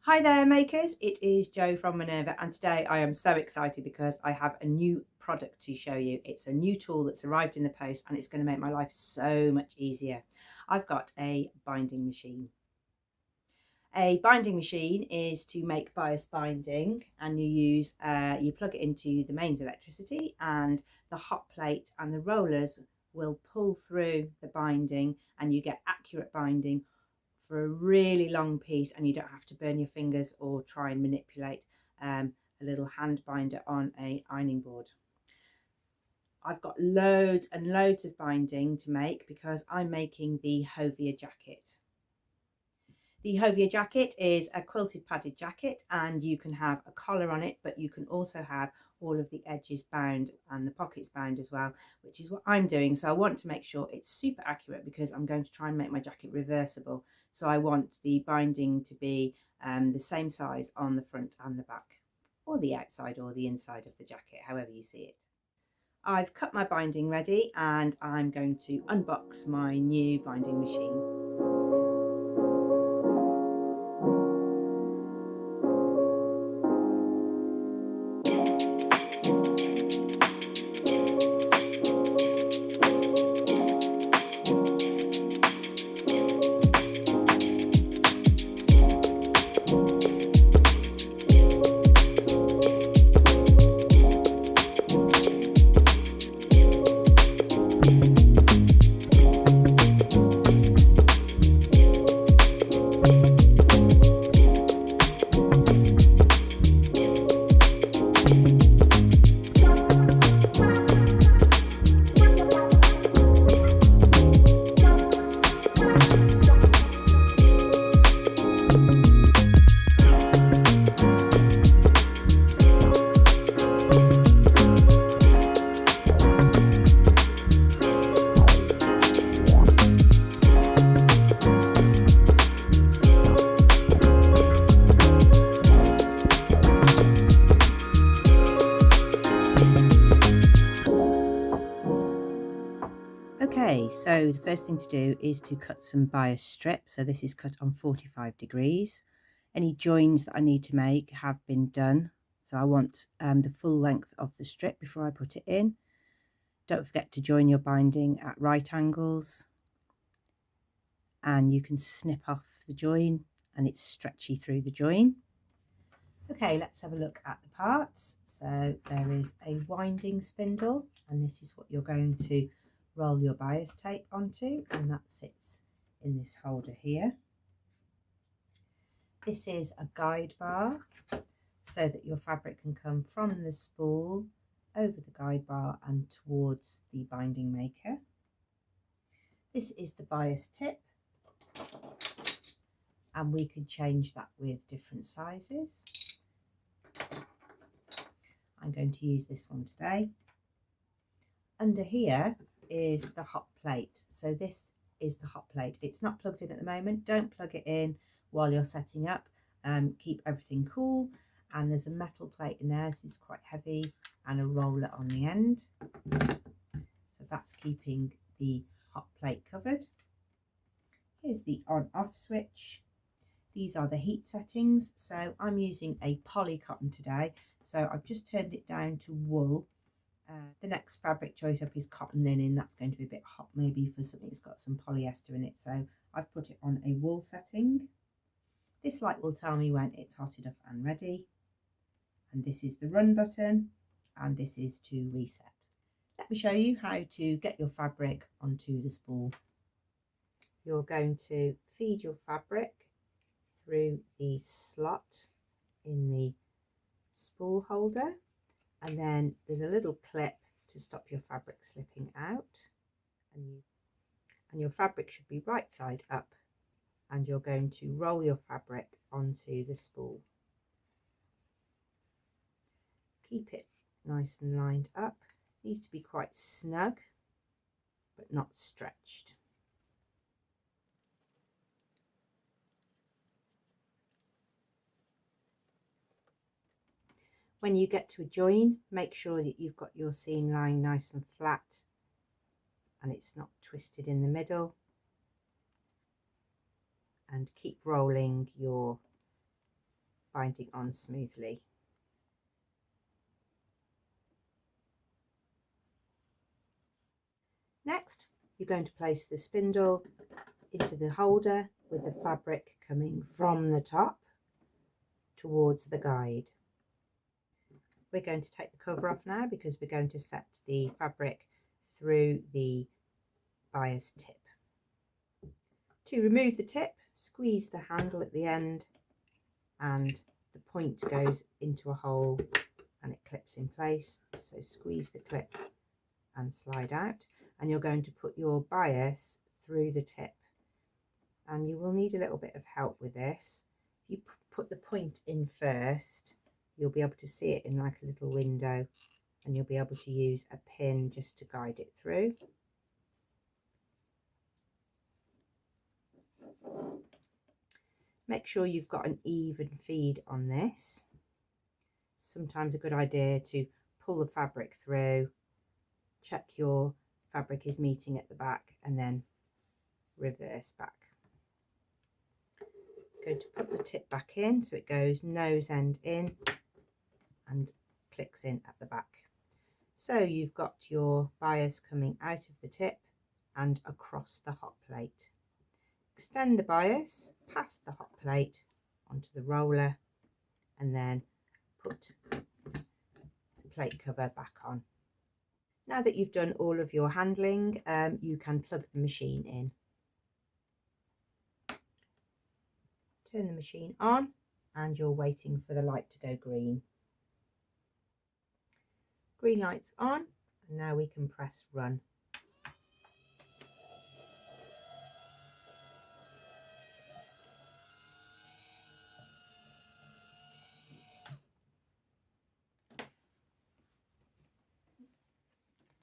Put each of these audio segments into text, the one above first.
Hi there makers, it is Jo from Minerva, and today I am so excited because I have a new product to show you. It's a new tool that's arrived in the post and it's going to make my life so much easier. I've got a binding machine. A binding machine is to make bias binding, and you plug it into the mains electricity, and the hot plate and the rollers will pull through the binding and you get accurate binding for a really long piece, and you don't have to burn your fingers or try and manipulate a little hand binder on a ironing board. I've got loads and loads of binding to make because I'm making the Hovia jacket. The Hovia jacket is a quilted padded jacket, and you can have a collar on it, but you can also have all of the edges bound and the pockets bound as well, which is what I'm doing. So I want to make sure it's super accurate because I'm going to try and make my jacket reversible. So I want the binding to be the same size on the front and the back, or the outside or the inside of the jacket, however you see it. I've cut my binding ready and I'm going to unbox my new binding machine. Okay, so the first thing to do is to cut some bias strip. So this is cut on 45 degrees. Any joins that I need to make have been done. So I want the full length of the strip before I put it in. Don't forget to join your binding at right angles. And you can snip off the join and it's stretchy through the join. Okay, let's have a look at the parts. So there is a winding spindle, and this is what you're going to roll your bias tape onto, and that sits in this holder here. This is a guide bar so that your fabric can come from the spool over the guide bar and towards the binding maker. This is the bias tip, and we can change that with different sizes. I'm going to use this one today. Under here is the hot plate. So this is the hot plate. It's not plugged in at the moment. Don't plug it in while you're setting up. Keep everything cool. And there's a metal plate in there. This is quite heavy, and a roller on the end. So that's keeping the hot plate covered. Here's the on-off switch. These are the heat settings. So I'm using a poly cotton today. So I've just turned it down to wool. The next fabric choice up is cotton linen. That's going to be a bit hot maybe for something that's got some polyester in it. So I've put it on a wool setting. This light will tell me when it's hot enough and ready. And this is the run button, and this is to reset. Let me show you how to get your fabric onto the spool. You're going to feed your fabric through the slot in the spool holder, and then there's a little clip to stop your fabric slipping out, and your fabric should be right side up, and you're going to roll your fabric onto the spool. Keep it nice and lined up. It needs to be quite snug but not stretched. When you get to a join, make sure that you've got your seam line nice and flat and it's not twisted in the middle. and keep rolling your binding on smoothly. Next, you're going to place the spindle into the holder with the fabric coming from the top towards the guide. We're going to take the cover off now because we're going to set the fabric through the bias tip. To remove the tip, squeeze the handle at the end and the point goes into a hole and it clips in place. So squeeze the clip and slide out, and you're going to put your bias through the tip, and you will need a little bit of help with this. If you put the point in first, you'll be able to see it in like a little window, and you'll be able to use a pin just to guide it through. Make sure you've got an even feed on this. Sometimes a good idea to pull the fabric through, check your fabric is meeting at the back, and then reverse back. Going to put the tip back in so it goes nose end in and clicks in at the back. So you've got your bias coming out of the tip and across the hot plate. Extend the bias past the hot plate onto the roller and then put the plate cover back on. Now that you've done all of your handling, you can plug the machine in. Turn the machine on and you're waiting for the light to go green. Green light's on, and now we can press run.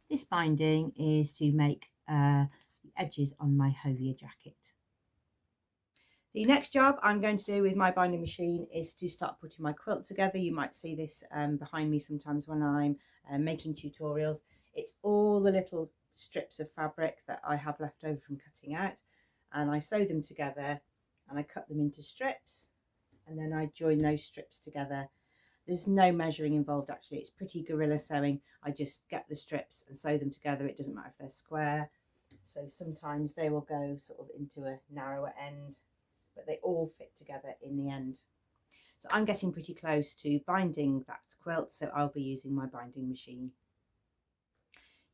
This binding is to make the edges on my Hovia jacket. The next job I'm going to do with my binding machine is to start putting my quilt together. You might see this behind me sometimes when I'm making tutorials. It's all the little strips of fabric that I have left over from cutting out, and I sew them together and I cut them into strips, and then I join those strips together. There's no measuring involved actually, it's pretty guerrilla sewing. I just get the strips and sew them together. It doesn't matter if they're square. So sometimes they will go sort of into a narrower end, but they all fit together in the end. So I'm getting pretty close to binding that quilt, so I'll be using my binding machine.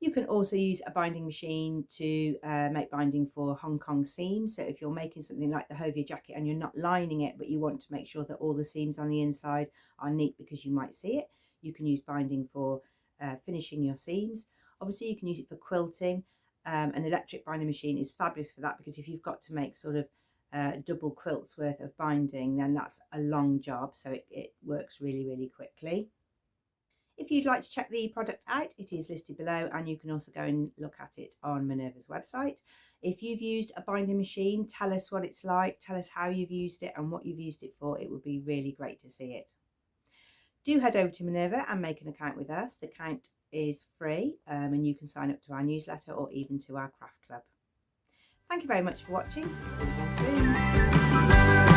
You can also use a binding machine to make binding for Hong Kong seams. So if you're making something like the Hovia jacket and you're not lining it, but you want to make sure that all the seams on the inside are neat because you might see it, you can use binding for finishing your seams. Obviously you can use it for quilting. An electric binding machine is fabulous for that, because if you've got to make sort of double quilts worth of binding, then that's a long job, so it works really, really quickly. If you'd like to check the product out, it is listed below, and you can also go and look at it on Minerva's website. If you've used a binding machine, tell us what it's like, tell us how you've used it and what you've used it for. It would be really great to see it. Do head over to Minerva and make an account with us. The account is free, and you can sign up to our newsletter or even to our craft club. Thank you very much for watching. See you again soon.